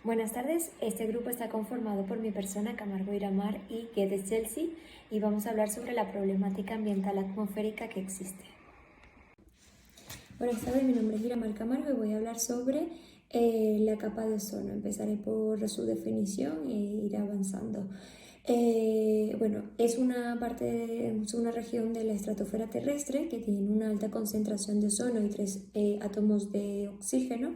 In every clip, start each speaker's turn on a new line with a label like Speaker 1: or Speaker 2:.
Speaker 1: Buenas tardes, este grupo está conformado por mi persona, Camargo Iramar y Guedes Chelsea, y vamos a hablar sobre la problemática ambiental atmosférica que existe. Buenas tardes, mi nombre es Iramar Camargo y voy a hablar sobre la capa de ozono. Empezaré por su definición e iré avanzando. Es una región de la estratosfera terrestre que tiene una alta concentración de ozono y 3 átomos de oxígeno.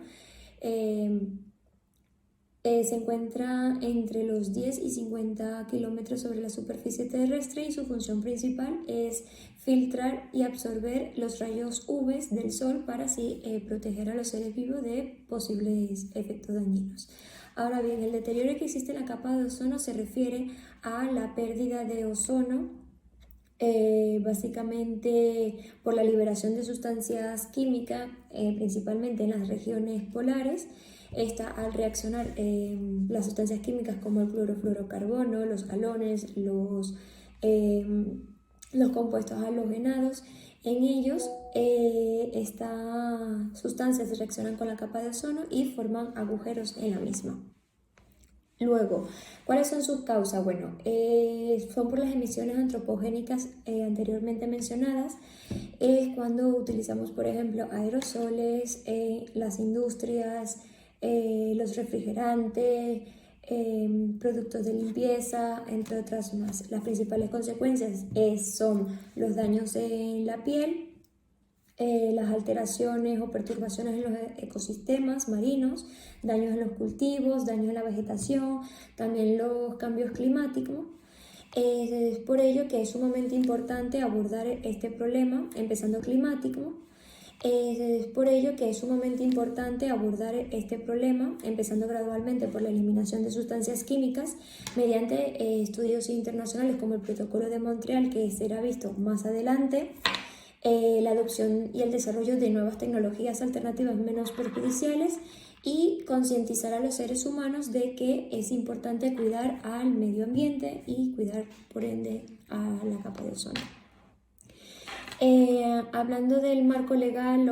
Speaker 1: Se encuentra entre los 10 y 50 kilómetros sobre la superficie terrestre y su función principal es filtrar y absorber los rayos UV del sol para así proteger a los seres vivos de posibles efectos dañinos. Ahora bien, el deterioro que existe en la capa de ozono se refiere a la pérdida de ozono básicamente por la liberación de sustancias químicas, principalmente en las regiones polares. Al reaccionar las sustancias químicas como el clorofluorocarbono, los halones, los compuestos halogenados, en ellos estas sustancias reaccionan con la capa de ozono y forman agujeros en la misma. Luego, ¿cuáles son sus causas? Bueno, son por las emisiones antropogénicas anteriormente mencionadas. Es cuando utilizamos, por ejemplo, aerosoles, las industrias, los refrigerantes, productos de limpieza, entre otras más. Las principales consecuencias son los daños en la piel, las alteraciones o perturbaciones en los ecosistemas marinos, daños en los cultivos, daños en la vegetación, también los cambios climáticos. Es por ello que es sumamente importante abordar este problema, empezando climático. Es por ello que es sumamente importante abordar este problema, empezando gradualmente por la eliminación de sustancias químicas mediante estudios internacionales como el Protocolo de Montreal, que será visto más adelante. La adopción y el desarrollo de nuevas tecnologías alternativas menos perjudiciales y concientizar a los seres humanos de que es importante cuidar al medio ambiente y cuidar por ende a la capa de ozono. Hablando del marco legal,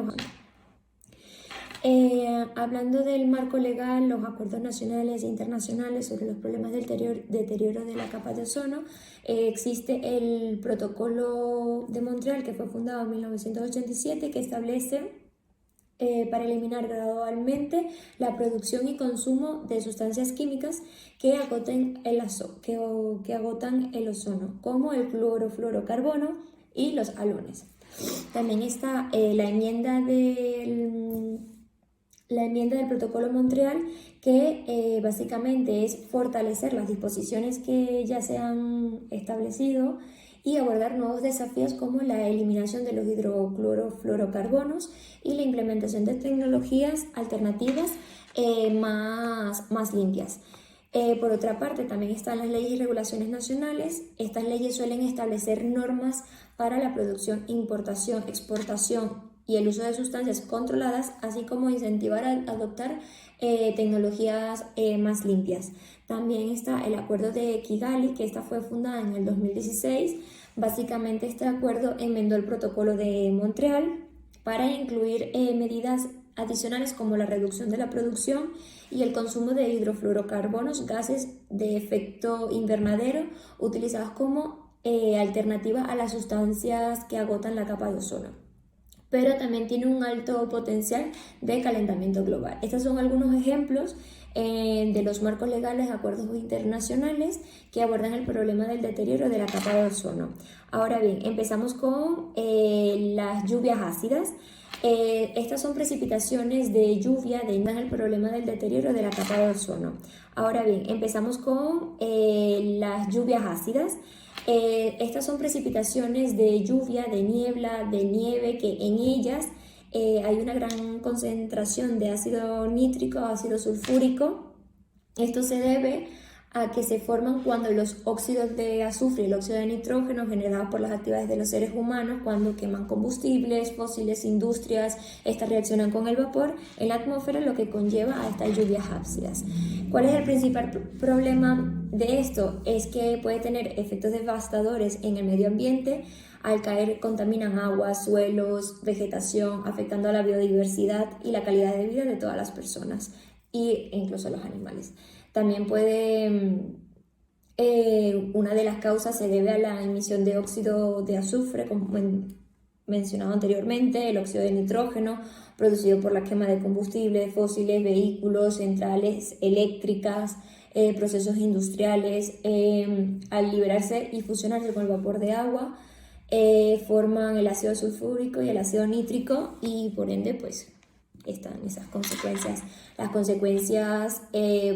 Speaker 1: los acuerdos nacionales e internacionales sobre los problemas del deterioro de la capa de ozono, existe el Protocolo de Montreal, que fue fundado en 1987, que establece para eliminar gradualmente la producción y consumo de sustancias químicas que agotan el ozono, como el clorofluorocarbono y los halones. También está la enmienda del Protocolo Montreal, que básicamente es fortalecer las disposiciones que ya se han establecido y abordar nuevos desafíos como la eliminación de los hidroclorofluorocarbonos y la implementación de tecnologías alternativas más limpias. Por otra parte, también están las leyes y regulaciones nacionales. Estas leyes suelen establecer normas para la producción, importación, exportación y el uso de sustancias controladas, así como incentivar a adoptar tecnologías más limpias. También está el Acuerdo de Kigali, que esta fue fundada en el 2016. Básicamente este acuerdo enmendó el Protocolo de Montreal para incluir medidas adicionales como la reducción de la producción y el consumo de hidrofluorocarbonos, gases de efecto invernadero, utilizados como alternativa a las sustancias que agotan la capa de ozono, pero también tiene un alto potencial de calentamiento global. Estos son algunos ejemplos de los marcos legales, acuerdos internacionales que abordan el problema del deterioro de la capa de ozono. Ahora bien, empezamos con las lluvias ácidas. Estas son precipitaciones de lluvia debido al problema del deterioro de la capa de ozono. Ahora bien, empezamos con las lluvias ácidas. Estas son precipitaciones de lluvia, de niebla, de nieve, que en ellas hay una gran concentración de ácido nítrico, ácido sulfúrico. Esto se debe a que se forman cuando los óxidos de azufre y el óxido de nitrógeno generados por las actividades de los seres humanos, cuando queman combustibles fósiles, industrias, estas reaccionan con el vapor en la atmósfera, lo que conlleva a estas lluvias ácidas. ¿Cuál es el principal problema de esto? Es que puede tener efectos devastadores en el medio ambiente. Al caer contaminan aguas, suelos, vegetación, afectando a la biodiversidad y la calidad de vida de todas las personas. e incluso los animales. También una de las causas se debe a la emisión de óxido de azufre, como mencionado anteriormente, el óxido de nitrógeno producido por la quema de combustibles fósiles, vehículos, centrales eléctricas, procesos industriales. Al liberarse y fusionarse con el vapor de agua, forman el ácido sulfúrico y el ácido nítrico, y por ende pues están esas consecuencias. Las consecuencias,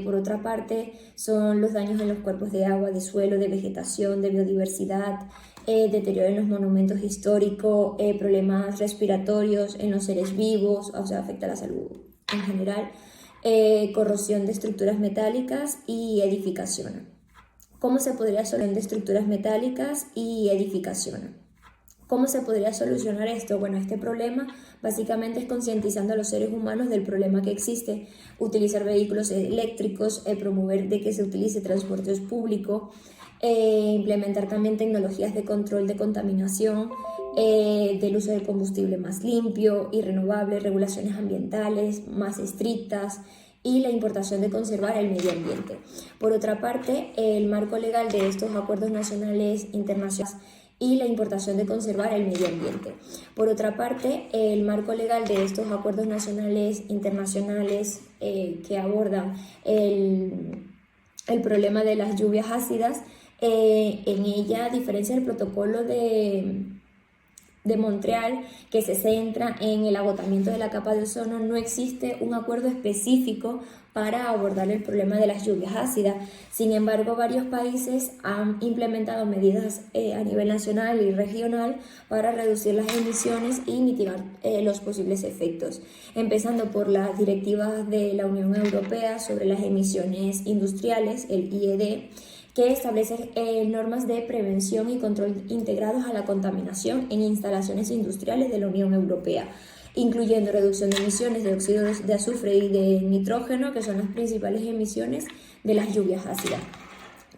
Speaker 1: por otra parte, son los daños en los cuerpos de agua, de suelo, de vegetación, de biodiversidad, deterioro en los monumentos históricos, problemas respiratorios en los seres vivos, o sea, afecta a la salud en general, corrosión de estructuras metálicas y edificación. ¿Cómo se podría solucionar de estructuras metálicas y edificación? ¿Cómo se podría solucionar esto? Bueno, este problema básicamente es concientizando a los seres humanos del problema que existe, utilizar vehículos eléctricos, promover de que se utilice transporte público, implementar también tecnologías de control de contaminación, del uso de combustible más limpio y renovable, regulaciones ambientales más estrictas y la importación de conservar el medio ambiente. Por otra parte, el marco legal de estos acuerdos nacionales internacionales y la importación de conservar el medio ambiente. Por otra parte, el marco legal de estos acuerdos nacionales internacionales que abordan el problema de las lluvias ácidas, en ella, a diferencia del protocolo de Montreal, que se centra en el agotamiento de la capa de ozono, no existe un acuerdo específico para abordar el problema de las lluvias ácidas. Sin embargo, varios países han implementado medidas a nivel nacional y regional para reducir las emisiones y mitigar los posibles efectos, empezando por las directivas de la Unión Europea sobre las emisiones industriales, el IED, que establece normas de prevención y control integrados a la contaminación en instalaciones industriales de la Unión Europea, incluyendo reducción de emisiones de óxidos de azufre y de nitrógeno, que son las principales emisiones de las lluvias ácidas.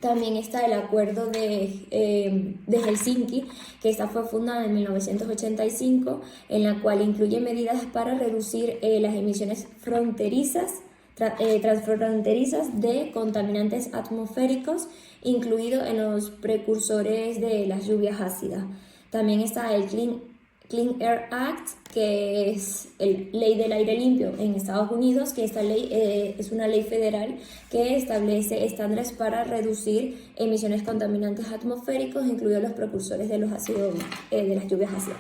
Speaker 1: También está el acuerdo de Helsinki, que esta fue fundada en 1985, en la cual incluye medidas para reducir las emisiones transfronterizas de contaminantes atmosféricos, incluidos en los precursores de las lluvias ácidas. También está el Clean Air Act, que es la ley del aire limpio en Estados Unidos, que esta ley es una ley federal que establece estándares para reducir emisiones contaminantes atmosféricos, incluidos los precursores de los ácidos, de las lluvias ácidas.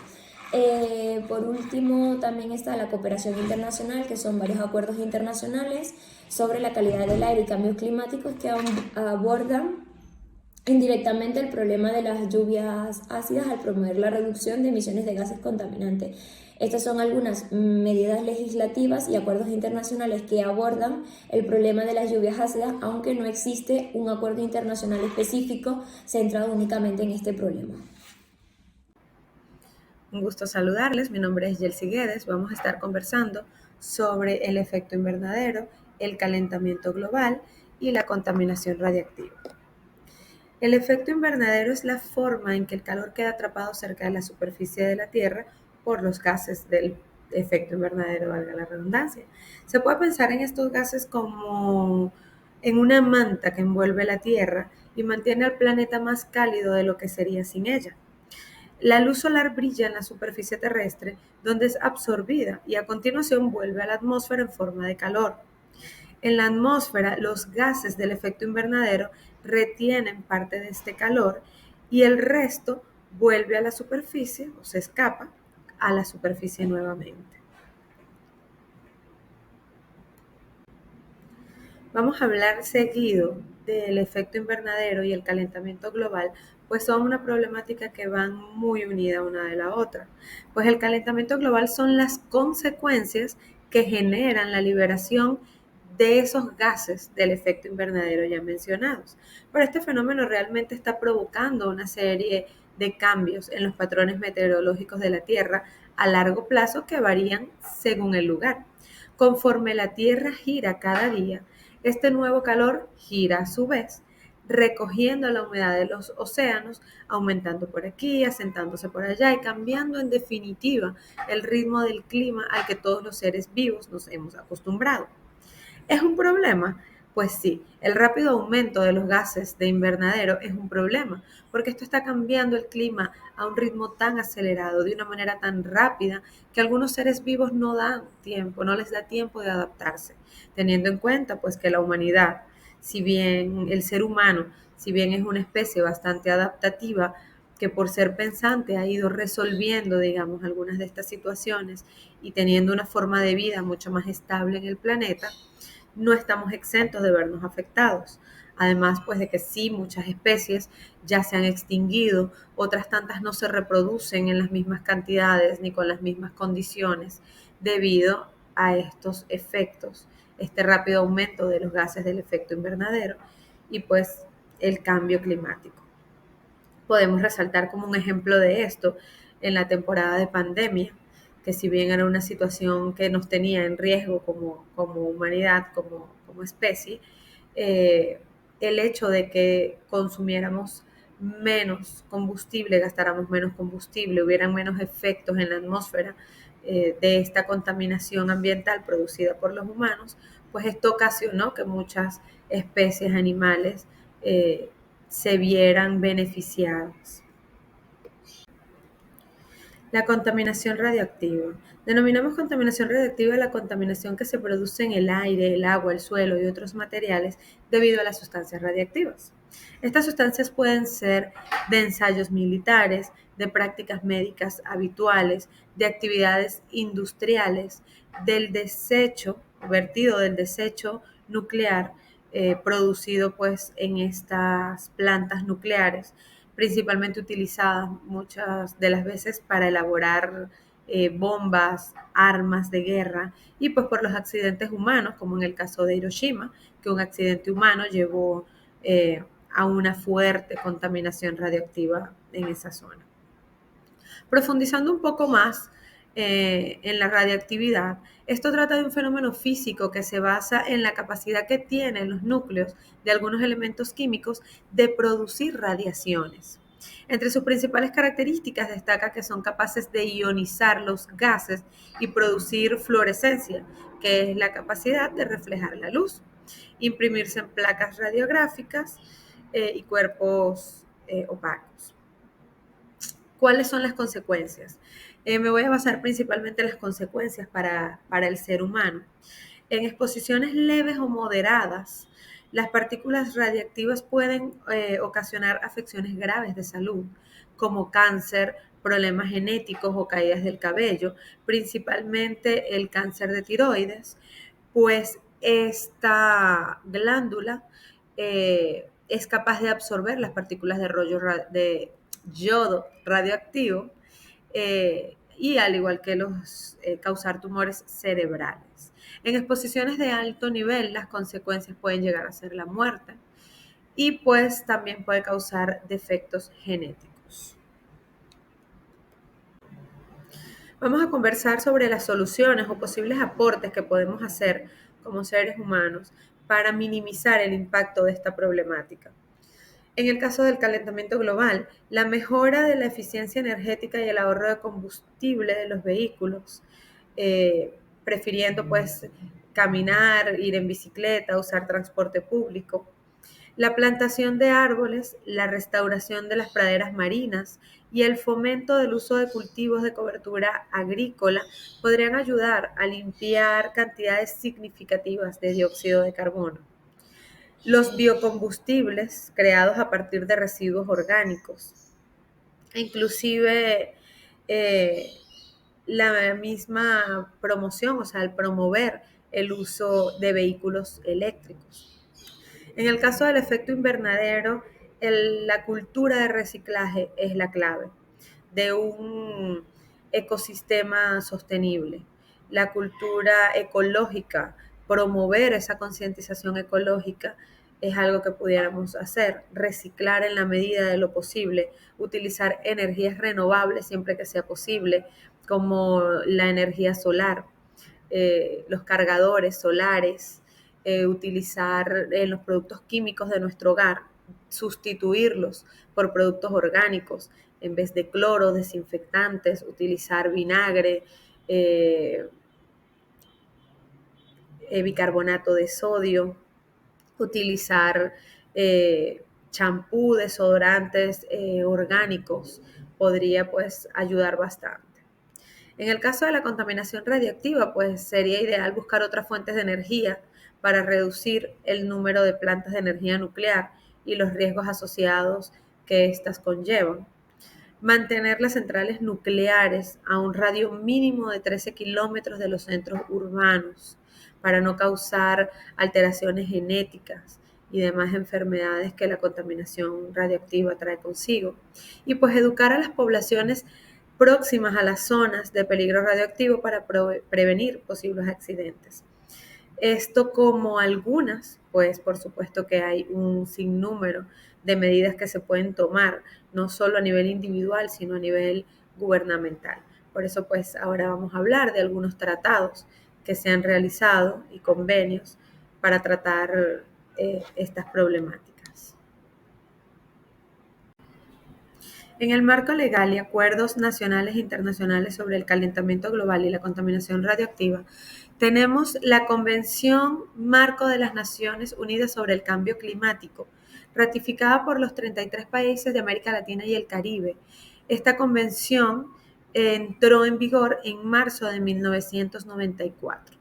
Speaker 1: Por último, también está la cooperación internacional, que son varios acuerdos internacionales sobre la calidad del aire y cambios climáticos que abordan indirectamente el problema de las lluvias ácidas al promover la reducción de emisiones de gases contaminantes. Estas son algunas medidas legislativas y acuerdos internacionales que abordan el problema de las lluvias ácidas, aunque no existe un acuerdo internacional específico centrado únicamente en este problema.
Speaker 2: Un gusto saludarles, mi nombre es Yelsi Guedes. Vamos a estar conversando sobre el efecto invernadero, el calentamiento global y la contaminación radiactiva. El efecto invernadero es la forma en que el calor queda atrapado cerca de la superficie de la Tierra por los gases del efecto invernadero, valga la redundancia. Se puede pensar en estos gases como en una manta que envuelve la Tierra y mantiene al planeta más cálido de lo que sería sin ella. La luz solar brilla en la superficie terrestre, donde es absorbida y a continuación vuelve a la atmósfera en forma de calor. En la atmósfera, los gases del efecto invernadero retienen parte de este calor y el resto vuelve a la superficie o se escapa a la superficie nuevamente. Vamos a hablar seguido del efecto invernadero y el calentamiento global, pues son una problemática que van muy unida una de la otra. Pues el calentamiento global son las consecuencias que generan la liberación de esos gases del efecto invernadero ya mencionados. Pero este fenómeno realmente está provocando una serie de cambios en los patrones meteorológicos de la Tierra a largo plazo que varían según el lugar. Conforme la Tierra gira cada día, este nuevo calor gira a su vez, recogiendo la humedad de los océanos, aumentando por aquí, asentándose por allá y cambiando en definitiva el ritmo del clima al que todos los seres vivos nos hemos acostumbrado. ¿Es un problema? Pues sí, el rápido aumento de los gases de invernadero es un problema, porque esto está cambiando el clima a un ritmo tan acelerado, de una manera tan rápida, que algunos seres vivos no dan tiempo, no les da tiempo de adaptarse, teniendo en cuenta pues que la humanidad, si bien el ser humano, si bien es una especie bastante adaptativa, que por ser pensante ha ido resolviendo, digamos, algunas de estas situaciones y teniendo una forma de vida mucho más estable en el planeta, no estamos exentos de vernos afectados. Además, pues de que sí, muchas especies ya se han extinguido, otras tantas no se reproducen en las mismas cantidades ni con las mismas condiciones debido a estos efectos, este rápido aumento de los gases del efecto invernadero y pues el cambio climático. Podemos resaltar como un ejemplo de esto en la temporada de pandemia, que si bien era una situación que nos tenía en riesgo como humanidad, como especie, eh, el hecho de que consumiéramos menos combustible, gastáramos menos combustible, hubieran menos efectos en la atmósfera de esta contaminación ambiental producida por los humanos, pues esto ocasionó que muchas especies animales se vieran beneficiadas. La contaminación radioactiva. Denominamos contaminación radioactiva la contaminación que se produce en el aire, el agua, el suelo y otros materiales debido a las sustancias radiactivas. Estas sustancias pueden ser de ensayos militares, de prácticas médicas habituales, de actividades industriales, del desecho, vertido del desecho nuclear producido pues en estas plantas nucleares, principalmente utilizadas muchas de las veces para elaborar bombas, armas de guerra y pues por los accidentes humanos, como en el caso de Hiroshima, que un accidente humano llevó a una fuerte contaminación radioactiva en esa zona. Profundizando un poco más en la radiactividad, esto trata de un fenómeno físico que se basa en la capacidad que tienen los núcleos de algunos elementos químicos de producir radiaciones. Entre sus principales características destaca que son capaces de ionizar los gases y producir fluorescencia, que es la capacidad de reflejar la luz, imprimirse en placas radiográficas y cuerpos opacos. ¿Cuáles son las consecuencias? Me voy a basar principalmente en las consecuencias para el ser humano. En exposiciones leves o moderadas, las partículas radiactivas pueden ocasionar afecciones graves de salud, como cáncer, problemas genéticos o caídas del cabello, principalmente el cáncer de tiroides, pues esta glándula es capaz de absorber las partículas de yodo radioactivo y al igual que causar tumores cerebrales. En exposiciones de alto nivel, las consecuencias pueden llegar a ser la muerte y pues también puede causar defectos genéticos. Vamos a conversar sobre las soluciones o posibles aportes que podemos hacer como seres humanos para minimizar el impacto de esta problemática. En el caso del calentamiento global, la mejora de la eficiencia energética y el ahorro de combustible de los vehículos, prefiriendo pues caminar, ir en bicicleta, usar transporte público, la plantación de árboles, la restauración de las praderas marinas y el fomento del uso de cultivos de cobertura agrícola podrían ayudar a limpiar cantidades significativas de dióxido de carbono. Los biocombustibles creados a partir de residuos orgánicos, inclusive eh, la misma promoción, o sea, el promover el uso de vehículos eléctricos. En el caso del efecto invernadero, la cultura de reciclaje es la clave de un ecosistema sostenible. La cultura ecológica, promover esa concientización ecológica es algo que pudiéramos hacer, reciclar en la medida de lo posible, utilizar energías renovables siempre que sea posible, como la energía solar, los cargadores solares, utilizar los productos químicos de nuestro hogar, sustituirlos por productos orgánicos, en vez de cloro, desinfectantes, utilizar vinagre, bicarbonato de sodio, utilizar champú, desodorantes orgánicos, podría pues ayudar bastante. En el caso de la contaminación radiactiva, pues sería ideal buscar otras fuentes de energía para reducir el número de plantas de energía nuclear y los riesgos asociados que éstas conllevan. Mantener las centrales nucleares a un radio mínimo de 13 kilómetros de los centros urbanos para no causar alteraciones genéticas y demás enfermedades que la contaminación radiactiva trae consigo. Y pues educar a las poblaciones próximas a las zonas de peligro radioactivo para prevenir posibles accidentes. Esto como algunas, pues por supuesto que hay un sinnúmero de medidas que se pueden tomar, no solo a nivel individual, sino a nivel gubernamental. Por eso pues ahora vamos a hablar de algunos tratados que se han realizado y convenios para tratar estas problemáticas. En el marco legal y acuerdos nacionales e internacionales sobre el calentamiento global y la contaminación radioactiva, tenemos la Convención Marco de las Naciones Unidas sobre el Cambio Climático, ratificada por los 33 países de América Latina y el Caribe. Esta convención entró en vigor en marzo de 1994.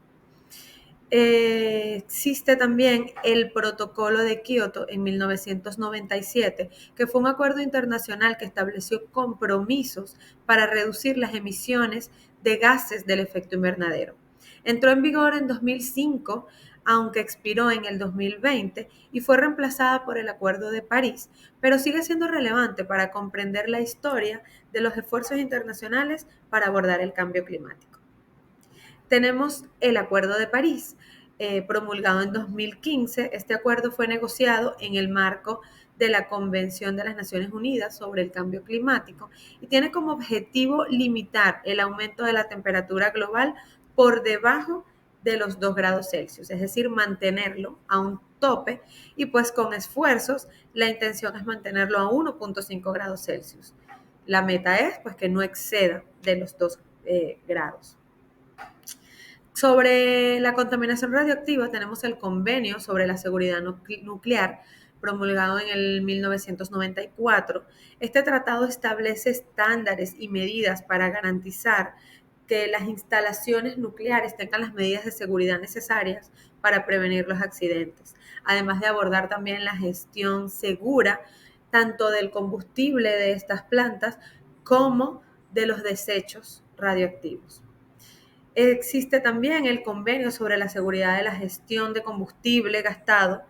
Speaker 2: Existe también el Protocolo de Kioto en 1997, que fue un acuerdo internacional que estableció compromisos para reducir las emisiones de gases del efecto invernadero. Entró en vigor en 2005, aunque expiró en el 2020 y fue reemplazada por el Acuerdo de París, pero sigue siendo relevante para comprender la historia de los esfuerzos internacionales para abordar el cambio climático. Tenemos el Acuerdo de París, promulgado en 2015. Este acuerdo fue negociado en el marco de la Convención de las Naciones Unidas sobre el Cambio Climático y tiene como objetivo limitar el aumento de la temperatura global por debajo de los 2 grados Celsius, es decir, mantenerlo a un tope y pues con esfuerzos la intención es mantenerlo a 1.5 grados Celsius. La meta es pues que no exceda de los 2 grados. Sobre la contaminación radioactiva tenemos el Convenio sobre la Seguridad Nuclear, promulgado en el 1994. Este tratado establece estándares y medidas para garantizar que las instalaciones nucleares tengan las medidas de seguridad necesarias para prevenir los accidentes, además de abordar también la gestión segura tanto del combustible de estas plantas como de los desechos radioactivos. Existe también el Convenio sobre la seguridad de la gestión de combustible gastado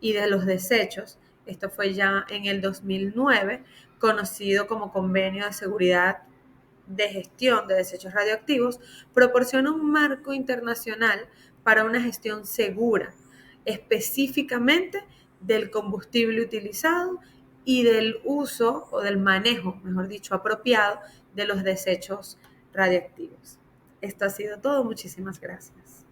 Speaker 2: y de los desechos. Esto fue ya en el 2009, conocido como Convenio de Seguridad de Gestión de Desechos Radioactivos. Proporciona un marco internacional para una gestión segura, específicamente del combustible utilizado y del uso o del manejo, mejor dicho, apropiado de los desechos radioactivos. Esto ha sido todo. Muchísimas gracias.